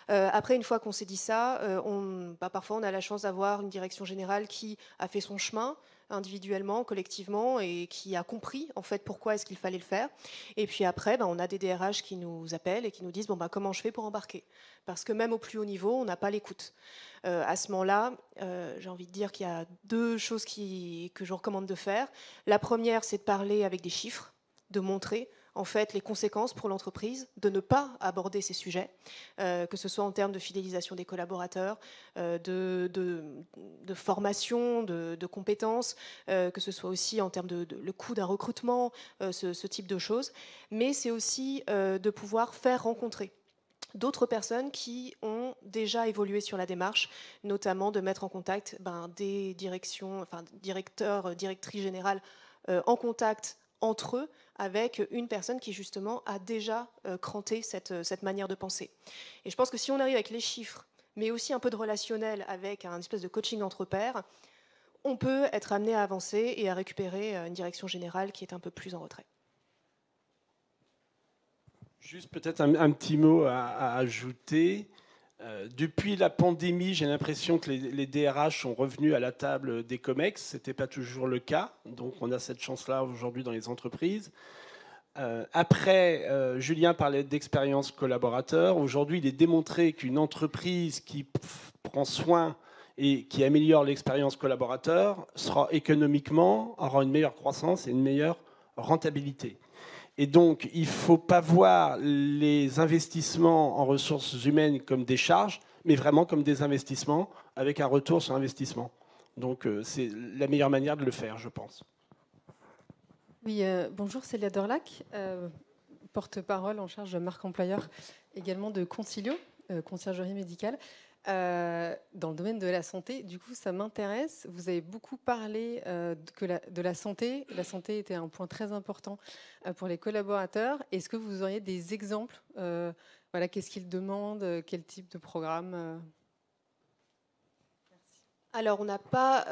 Après, une fois qu'on s'est dit ça, parfois on a la chance d'avoir une direction générale qui a fait son chemin individuellement, collectivement, et qui a compris en fait pourquoi est-ce qu'il fallait le faire. Et puis après, on a des DRH qui nous appellent et qui nous disent comment je fais pour embarquer, parce que même au plus haut niveau, on n'a pas l'écoute. À ce moment-là, j'ai envie de dire qu'il y a deux choses que je recommande de faire. La première, c'est de parler avec des chiffres, de montrer en fait les conséquences pour l'entreprise de ne pas aborder ces sujets, que ce soit en termes de fidélisation des collaborateurs, de formation, de compétences, que ce soit aussi en termes de le coût d'un recrutement, ce type de choses. Mais c'est aussi de pouvoir faire rencontrer d'autres personnes qui ont déjà évolué sur la démarche, notamment de mettre en contact des directions, directeurs, directrices générales en contact entre eux avec une personne qui justement a déjà cranté cette manière de penser. Et je pense que si on arrive avec les chiffres, mais aussi un peu de relationnel avec un espèce de coaching entre pairs, on peut être amené à avancer et à récupérer une direction générale qui est un peu plus en retrait. Juste peut-être un petit mot à ajouter. Depuis la pandémie, j'ai l'impression que les DRH sont revenus à la table des COMEX. Ce n'était pas toujours le cas. Donc on a cette chance-là aujourd'hui dans les entreprises. Après, Julien parlait d'expérience collaborateur. Aujourd'hui, il est démontré qu'une entreprise qui prend soin et qui améliore l'expérience collaborateur aura une meilleure croissance et une meilleure rentabilité. Et donc, il ne faut pas voir les investissements en ressources humaines comme des charges, mais vraiment comme des investissements avec un retour sur investissement. Donc, c'est la meilleure manière de le faire, je pense. Oui, bonjour, Célia Dorlac, porte-parole en charge de marque employeur, également de Concilio, conciergerie médicale. Dans le domaine de la santé, du coup, ça m'intéresse. Vous avez beaucoup parlé de la santé. La santé était un point très important pour les collaborateurs. Est-ce que vous auriez des exemples? Qu'est-ce qu'ils demandent? Quel type de programme? Alors, on n'a pas.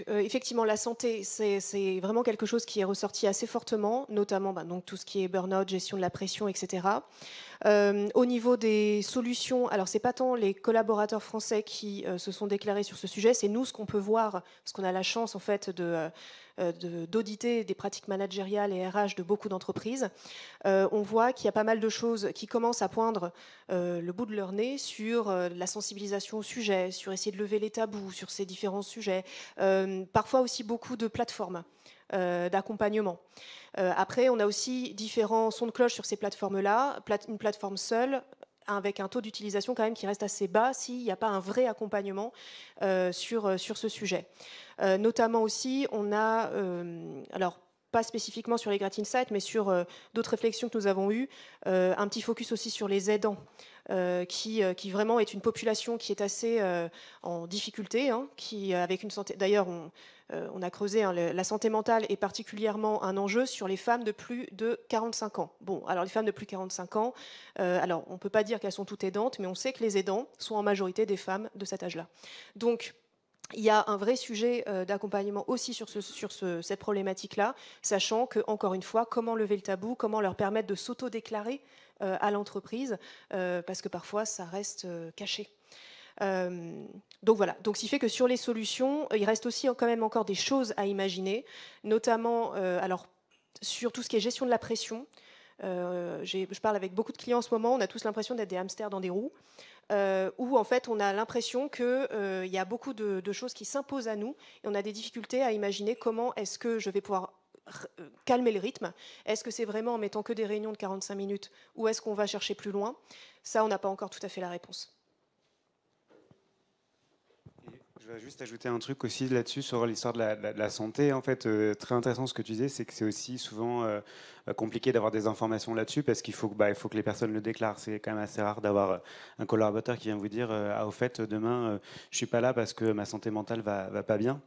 Effectivement, la santé, c'est vraiment quelque chose qui est ressorti assez fortement, notamment donc, tout ce qui est burn-out, gestion de la pression, etc. Au niveau des solutions, alors c'est pas tant les collaborateurs français qui se sont déclarés sur ce sujet, c'est nous ce qu'on peut voir, parce qu'on a la chance en fait d'auditer des pratiques managériales et RH de beaucoup d'entreprises. On voit qu'il y a pas mal de choses qui commencent à poindre le bout de leur nez sur la sensibilisation au sujet, sur essayer de lever les tabous sur ces différents sujets. Parfois aussi beaucoup de plateformes d'accompagnement. Après, on a aussi différents sons de cloche sur ces plateformes-là. Une plateforme seule, avec un taux d'utilisation quand même qui reste assez bas s'il n'y a pas un vrai accompagnement sur ce sujet. Notamment aussi, on a, alors pas spécifiquement sur les Great Insights, mais sur d'autres réflexions que nous avons eues, un petit focus aussi sur les aidants, qui vraiment est une population qui est assez en difficulté, qui avec une santé. D'ailleurs, on a creusé, la santé mentale est particulièrement un enjeu sur les femmes de plus de 45 ans. Bon, alors les femmes de plus de 45 ans, alors on ne peut pas dire qu'elles sont toutes aidantes, mais on sait que les aidants sont en majorité des femmes de cet âge-là. Donc, il y a un vrai sujet d'accompagnement aussi sur cette problématique-là, sachant que, encore une fois, comment lever le tabou, comment leur permettre de s'auto-déclarer à l'entreprise, parce que parfois ça reste caché. Donc voilà, donc ce qui fait que sur les solutions, il reste aussi quand même encore des choses à imaginer, notamment alors, sur tout ce qui est gestion de la pression. Je parle avec beaucoup de clients en ce moment, on a tous l'impression d'être des hamsters dans des roues, où en fait on a l'impression qu'il y a beaucoup de choses qui s'imposent à nous, et on a des difficultés à imaginer comment est-ce que je vais pouvoir calmer le rythme. Est-ce que c'est vraiment en mettant que des réunions de 45 minutes, ou est-ce qu'on va chercher plus loin? Ça, on n'a pas encore tout à fait la réponse. Je vais juste ajouter un truc aussi là-dessus sur l'histoire de la santé. En fait, très intéressant ce que tu disais, c'est que c'est aussi souvent compliqué d'avoir des informations là-dessus parce qu'il faut que les personnes le déclarent. C'est quand même assez rare d'avoir un collaborateur qui vient vous dire ah, au fait, demain, je suis pas là parce que ma santé mentale va pas bien.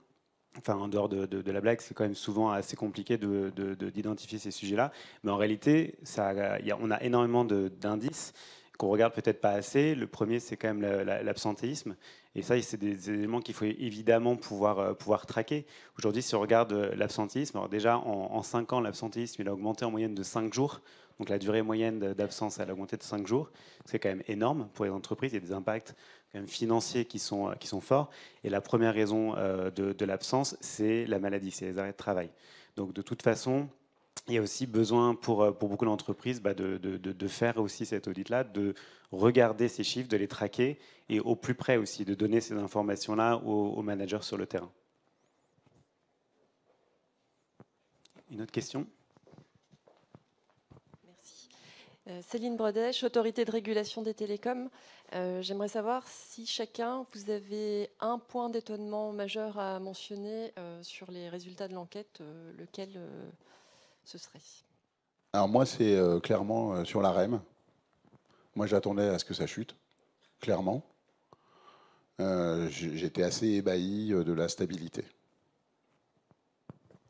Enfin, en dehors de la blague, c'est quand même souvent assez compliqué d'identifier ces sujets-là. Mais en réalité, on a énormément d'indices qu'on regarde peut-être pas assez. Le premier, c'est quand même l'absentéisme. Et ça, c'est des éléments qu'il faut évidemment pouvoir traquer. Aujourd'hui, si on regarde l'absentéisme, alors déjà, en 5 ans, l'absentéisme, il a augmenté en moyenne de 5 jours. Donc la durée moyenne d'absence, elle a augmenté de 5 jours. C'est quand même énorme pour les entreprises. Il y a des impacts quand même financiers qui sont forts. Et la première raison de l'absence, c'est la maladie, c'est les arrêts de travail. Donc de toute façon, il y a aussi besoin pour beaucoup d'entreprises de faire aussi cet audit-là, de regarder ces chiffres, de les traquer et au plus près aussi, de donner ces informations-là aux managers sur le terrain. Une autre question ? Merci. Céline Bredèche, Autorité de régulation des télécoms. J'aimerais savoir si chacun, vous avez un point d'étonnement majeur à mentionner sur les résultats de l'enquête, lequel ce serait? Alors moi, c'est clairement sur la REM. Moi, j'attendais à ce que ça chute, clairement. J'étais assez ébahi de la stabilité.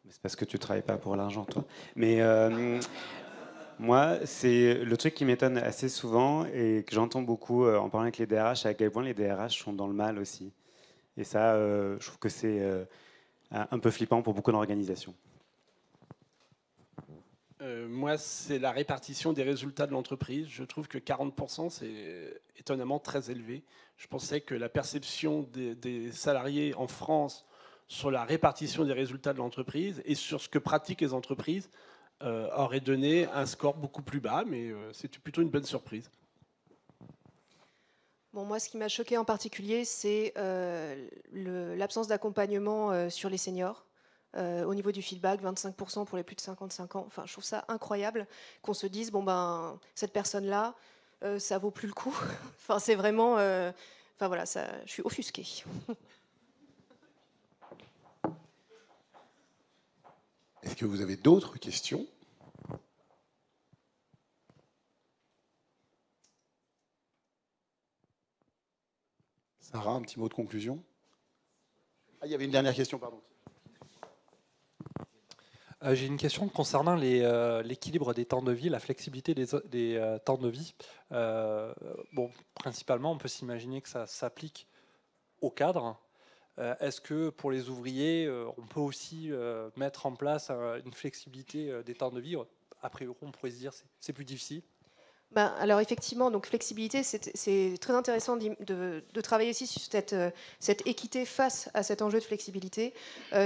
C'est parce que tu ne travailles pas pour l'argent, toi. Mais moi, c'est le truc qui m'étonne assez souvent et que j'entends beaucoup en parlant avec les DRH, à quel point les DRH sont dans le mal aussi. Et ça, je trouve que c'est un peu flippant pour beaucoup d'organisations. Moi, c'est la répartition des résultats de l'entreprise. Je trouve que 40%, c'est étonnamment très élevé. Je pensais que la perception des salariés en France sur la répartition des résultats de l'entreprise et sur ce que pratiquent les entreprises aurait donné un score beaucoup plus bas, mais c'est plutôt une bonne surprise. Bon, moi, ce qui m'a choqué en particulier, c'est l'absence d'accompagnement sur les seniors. Au niveau du feedback, 25% pour les plus de 55 ans. Enfin, je trouve ça incroyable qu'on se dise, bon ben, cette personne-là, ça vaut plus le coup. Enfin, c'est vraiment... enfin voilà, ça, je suis offusquée. Est-ce que vous avez d'autres questions ? Sarah, un petit mot de conclusion ? Ah, il y avait une dernière question, pardon. J'ai une question concernant l'équilibre des temps de vie, la flexibilité des temps de vie. Bon, principalement, on peut s'imaginer que ça s'applique au cadre. Est-ce que pour les ouvriers, on peut aussi mettre en place une flexibilité des temps de vie? A priori, on pourrait se dire que c'est plus difficile. Ben, alors effectivement, donc flexibilité, c'est très intéressant de travailler aussi sur cette équité face à cet enjeu de flexibilité.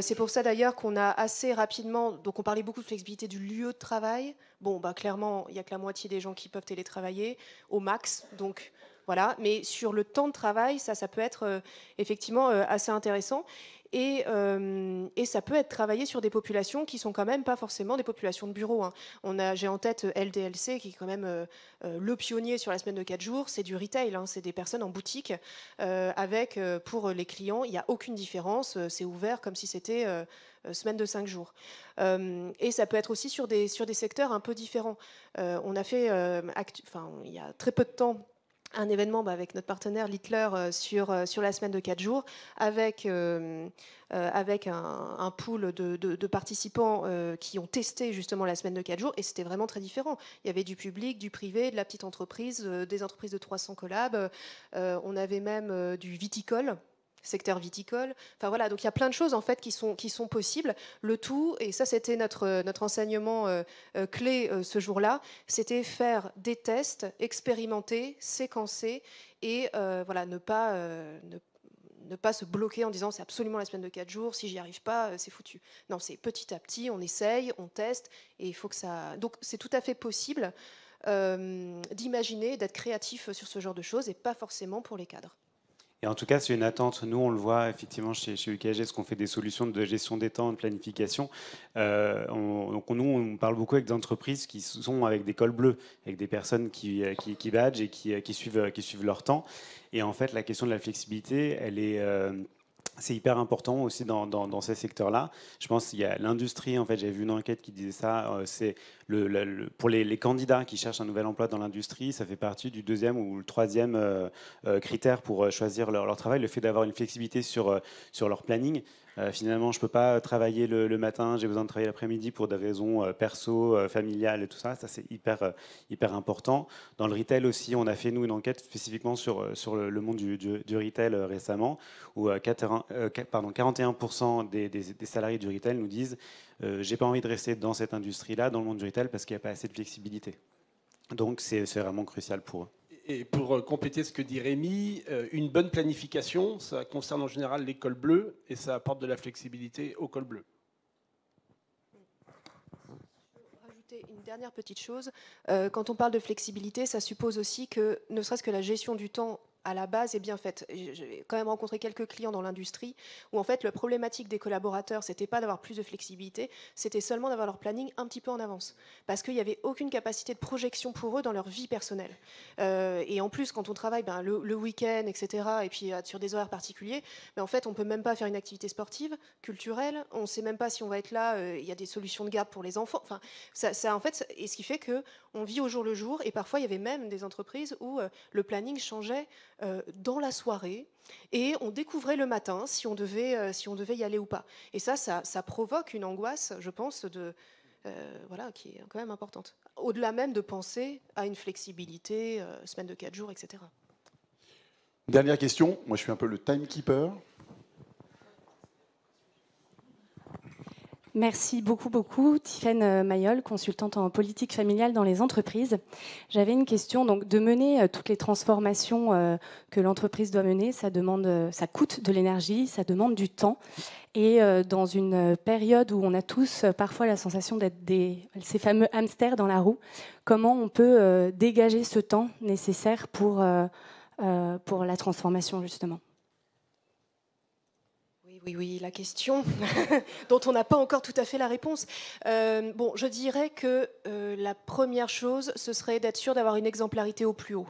C'est pour ça d'ailleurs qu'on a assez rapidement, donc on parlait beaucoup de flexibilité du lieu de travail. Bon, ben, clairement, il n'y a que la moitié des gens qui peuvent télétravailler au max, donc voilà. Mais sur le temps de travail, ça peut être effectivement assez intéressant. Et ça peut être travaillé sur des populations qui sont quand même pas forcément des populations de bureau. Hein. J'ai en tête LDLC qui est quand même le pionnier sur la semaine de 4 jours. C'est du retail, hein. C'est des personnes en boutique avec, pour les clients, il n'y a aucune différence. C'est ouvert comme si c'était semaine de 5 jours. Et ça peut être aussi sur des secteurs un peu différents. On a fait, il y a très peu de temps, un événement avec notre partenaire Littler sur la semaine de 4 jours avec un pool de participants qui ont testé justement la semaine de 4 jours et c'était vraiment très différent. Il y avait du public, du privé, de la petite entreprise, des entreprises de 300 collabs. On avait même du viticole. secteur viticole. Enfin voilà, donc il y a plein de choses en fait qui sont possibles. Le tout, et ça c'était notre enseignement clé ce jour-là, c'était faire des tests, expérimenter, séquencer et voilà, ne pas se bloquer en disant c'est absolument la semaine de 4 jours, si j'y arrive pas, c'est foutu. Non, c'est petit à petit, on essaye, on teste, et il faut que ça... Donc c'est tout à fait possible d'imaginer, d'être créatif sur ce genre de choses, et pas forcément pour les cadres. Et en tout cas, c'est une attente. Nous, on le voit effectivement chez UKG, parce qu'on fait des solutions de gestion des temps, de planification. Donc nous, on parle beaucoup avec des entreprises qui sont avec des cols bleus, avec des personnes qui badgent et qui suivent leur temps. Et en fait, la question de la flexibilité, c'est hyper important aussi dans ces secteurs-là. Je pense qu'il y a l'industrie, en fait, j'avais vu une enquête qui disait ça, c'est pour les candidats qui cherchent un nouvel emploi dans l'industrie, ça fait partie du 2e ou le 3e critère pour choisir leur travail, le fait d'avoir une flexibilité sur leur planning. Finalement, je ne peux pas travailler le matin, j'ai besoin de travailler l'après-midi pour des raisons perso, familiales et tout ça. Ça, c'est hyper important. Dans le retail aussi, on a fait, nous, une enquête spécifiquement sur le monde du retail récemment, où 41% des salariés du retail nous disent j'ai pas envie de rester dans cette industrie-là, dans le monde du retail, parce qu'il n'y a pas assez de flexibilité. Donc, c'est vraiment crucial pour eux. Et pour compléter ce que dit Rémi, une bonne planification, ça concerne en général les cols bleus et ça apporte de la flexibilité aux cols bleus. Rajouter une dernière petite chose, quand on parle de flexibilité, ça suppose aussi que, ne serait-ce que la gestion du temps à la base est bien faite. J'ai quand même rencontré quelques clients dans l'industrie où en fait la problématique des collaborateurs, c'était pas d'avoir plus de flexibilité, c'était seulement d'avoir leur planning un petit peu en avance, parce qu'il n'y avait aucune capacité de projection pour eux dans leur vie personnelle. Et en plus, quand on travaille le week-end, etc., et puis sur des horaires particuliers, en fait, on peut même pas faire une activité sportive, culturelle. On sait même pas si on va être là. Il y a des solutions de garde pour les enfants. Enfin, ça en fait, et ce qui fait que on vit au jour le jour. Et parfois, il y avait même des entreprises où le planning changeait dans la soirée et on découvrait le matin si on devait y aller ou pas. Et ça provoque une angoisse, je pense, voilà, qui est quand même importante. Au-delà même de penser à une flexibilité, semaine de 4 jours, etc. Dernière question, moi je suis un peu le timekeeper. Merci beaucoup. Tiffaine Mayol, consultante en politique familiale dans les entreprises. J'avais une question. Donc, de mener toutes les transformations que l'entreprise doit mener, ça coûte de l'énergie, ça demande du temps. Et dans une période où on a tous parfois la sensation d'être ces fameux hamsters dans la roue, comment on peut dégager ce temps nécessaire pour la transformation, justement ? Oui, la question dont on n'a pas encore tout à fait la réponse. Bon, je dirais que la première chose, ce serait d'être sûr d'avoir une exemplarité au plus haut.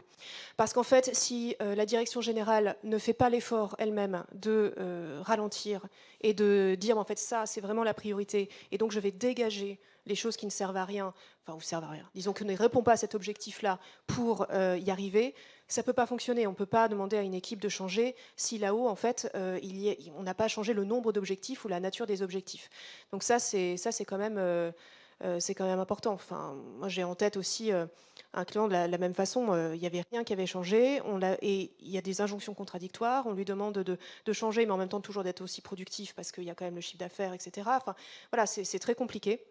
Parce qu'en fait, si la direction générale ne fait pas l'effort elle-même de ralentir et de dire, en fait, ça, c'est vraiment la priorité, et donc je vais dégager les choses qui ne servent à rien, ou servent à rien, disons que ne répond pas à cet objectif-là pour y arriver, ça ne peut pas fonctionner. On ne peut pas demander à une équipe de changer si là-haut, en fait, on n'a pas changé le nombre d'objectifs ou la nature des objectifs. Donc ça, c'est quand même important. Enfin, moi, j'ai en tête aussi un client de la même façon. Il n'y avait rien qui avait changé. Et il y a des injonctions contradictoires. On lui demande de changer, mais en même temps toujours d'être aussi productif parce qu'il y a quand même le chiffre d'affaires, etc. Enfin, voilà, c'est très compliqué.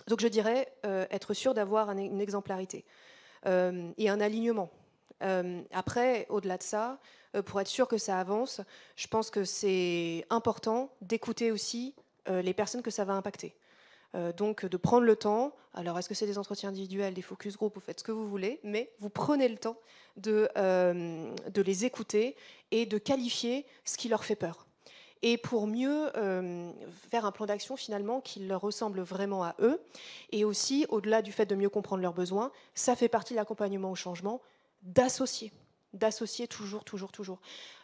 Donc je dirais être sûr d'avoir une exemplarité et un alignement. Après, au-delà de ça, pour être sûr que ça avance, je pense que c'est important d'écouter aussi les personnes que ça va impacter. Donc de prendre le temps, alors est-ce que c'est des entretiens individuels, des focus group, vous faites ce que vous voulez, mais vous prenez le temps de les écouter et de qualifier ce qui leur fait peur. Et pour mieux faire un plan d'action finalement qui leur ressemble vraiment à eux. Et aussi, au-delà du fait de mieux comprendre leurs besoins, ça fait partie de l'accompagnement au changement, d'associer toujours.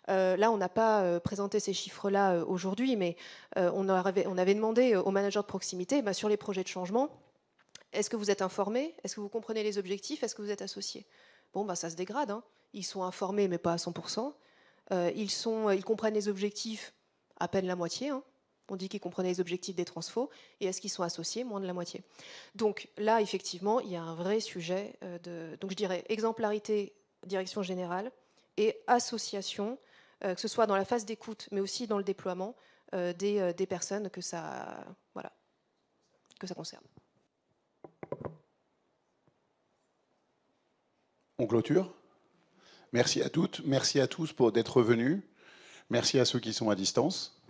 Là, on n'a pas présenté ces chiffres-là aujourd'hui, mais on avait demandé aux managers de proximité, sur les projets de changement, est-ce que vous êtes informés? Est-ce que vous comprenez les objectifs? Est-ce que vous êtes associés? Bon, ça se dégrade. Hein. Ils sont informés, mais pas à 100%. Ils comprennent les objectifs, à peine la moitié. Hein. On dit qu'ils comprenaient les objectifs des transfos. Et est-ce qu'ils sont associés? Moins de la moitié. Donc là, effectivement, il y a un vrai sujet donc je dirais exemplarité, direction générale, et association que ce soit dans la phase d'écoute, mais aussi dans le déploiement des personnes que ça concerne. On clôture. Merci à toutes, merci à tous d'être venus. Merci à ceux qui sont à distance.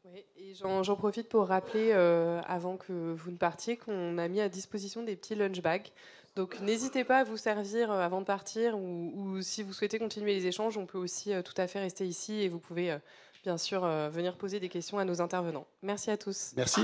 Oui, et j'en profite pour rappeler, avant que vous ne partiez, qu'on a mis à disposition des petits lunch bags. Donc n'hésitez pas à vous servir avant de partir, ou si vous souhaitez continuer les échanges, on peut aussi tout à fait rester ici et vous pouvez bien sûr venir poser des questions à nos intervenants. Merci à tous. Merci.